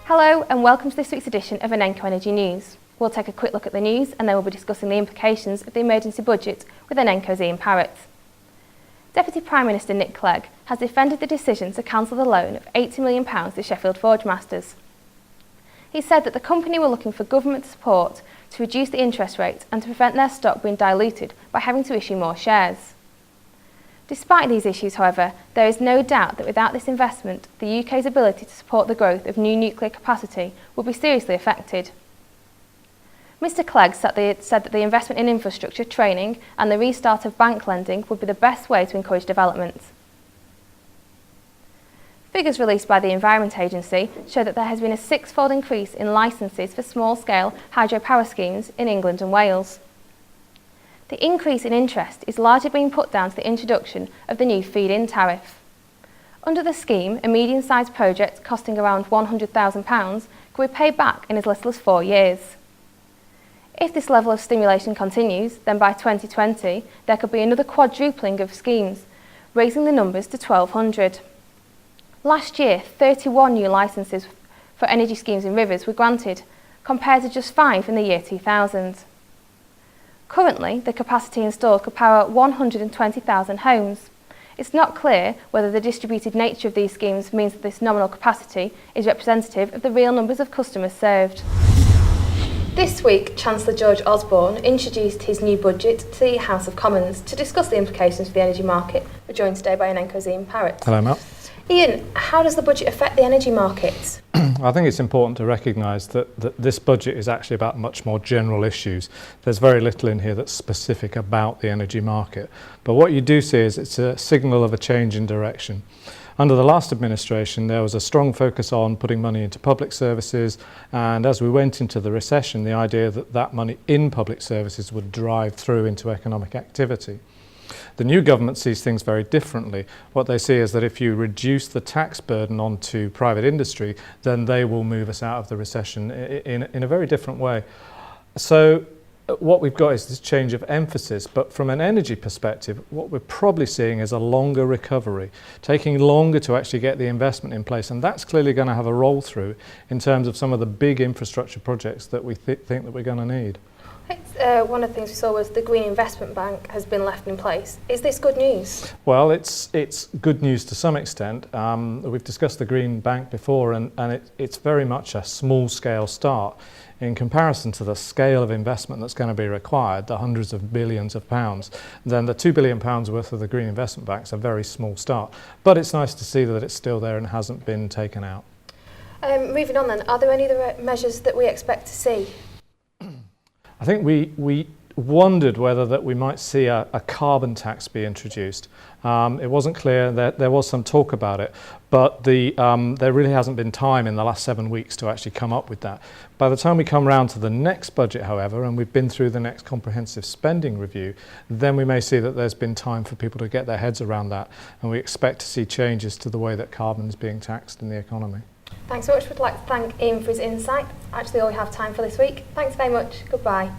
Hello and welcome to this week's edition of Inenco Energy News. We'll take a quick look at the news and then we'll be discussing the implications of the emergency budget with Inenco's Ian Parrett. Deputy Prime Minister Nick Clegg has defended the decision to cancel the loan of £80 million to Sheffield Forgemasters. He said that the company were looking for government support to reduce the interest rate and to prevent their stock being diluted by having to issue more shares. Despite these issues, however, there is no doubt that without this investment, the UK's ability to support the growth of new nuclear capacity would be seriously affected. Mr Clegg said that the investment in infrastructure, training and the restart of bank lending would be the best way to encourage development. Figures released by the Environment Agency show that there has been a six-fold increase in licences for small-scale hydropower schemes in England and Wales. The increase in interest is largely being put down to the introduction of the new feed-in tariff. Under the scheme, a medium-sized project costing around £100,000 could be paid back in as little as 4 years. If this level of stimulation continues, then by 2020 there could be another quadrupling of schemes, raising the numbers to 1,200. Last year, 31 new licences for energy schemes in rivers were granted, compared to just 5 in the year 2000. Currently, the capacity installed could power 120,000 homes. It's not clear whether the distributed nature of these schemes means that this nominal capacity is representative of the real numbers of customers served. This week, Chancellor George Osbourne introduced his new budget to the House of Commons. To discuss the implications for the energy market, we're joined today by Inenco's Ian Parrett. Hello, Matt. Ian, how does the budget affect the energy markets? I think it's important to recognise that this budget is actually about much more general issues. There's very little in here that's specific about the energy market. But what you do see is it's a signal of a change in direction. Under the last administration, there was a strong focus on putting money into public services, and as we went into the recession, the idea that that money in public services would drive through into economic activity. The new government sees things very differently. What they see is that if you reduce the tax burden onto private industry, then they will move us out of the recession in a very different way. So what we've got is this change of emphasis, but from an energy perspective, what we're probably seeing is a longer recovery, taking longer to actually get the investment in place, and that's clearly going to have a roll through in terms of some of the big infrastructure projects that we think that we're going to need. One of the things we saw was the Green Investment Bank has been left in place. Is this good news? Well, it's good news to some extent. We've discussed the Green Bank before, and it's very much a small-scale start in comparison to the scale of investment that's going to be required, the hundreds of billions of pounds. Then the £2 billion worth of the Green Investment Bank is a very small start. But it's nice to see that it's still there and hasn't been taken out. Moving on then, are there any other measures that we expect to see? I think we wondered whether that we might see a carbon tax be introduced. It wasn't clear, that there was some talk about it, but there really hasn't been time in the last 7 weeks to actually come up with that. By the time we come round to the next budget, however, and we've been through the next comprehensive spending review, then we may see that there's been time for people to get their heads around that, and we expect to see changes to the way that carbon is being taxed in the economy. Thanks so much. We'd like to thank Ian for his insight. Actually all we have time for this week. Thanks very much. Goodbye.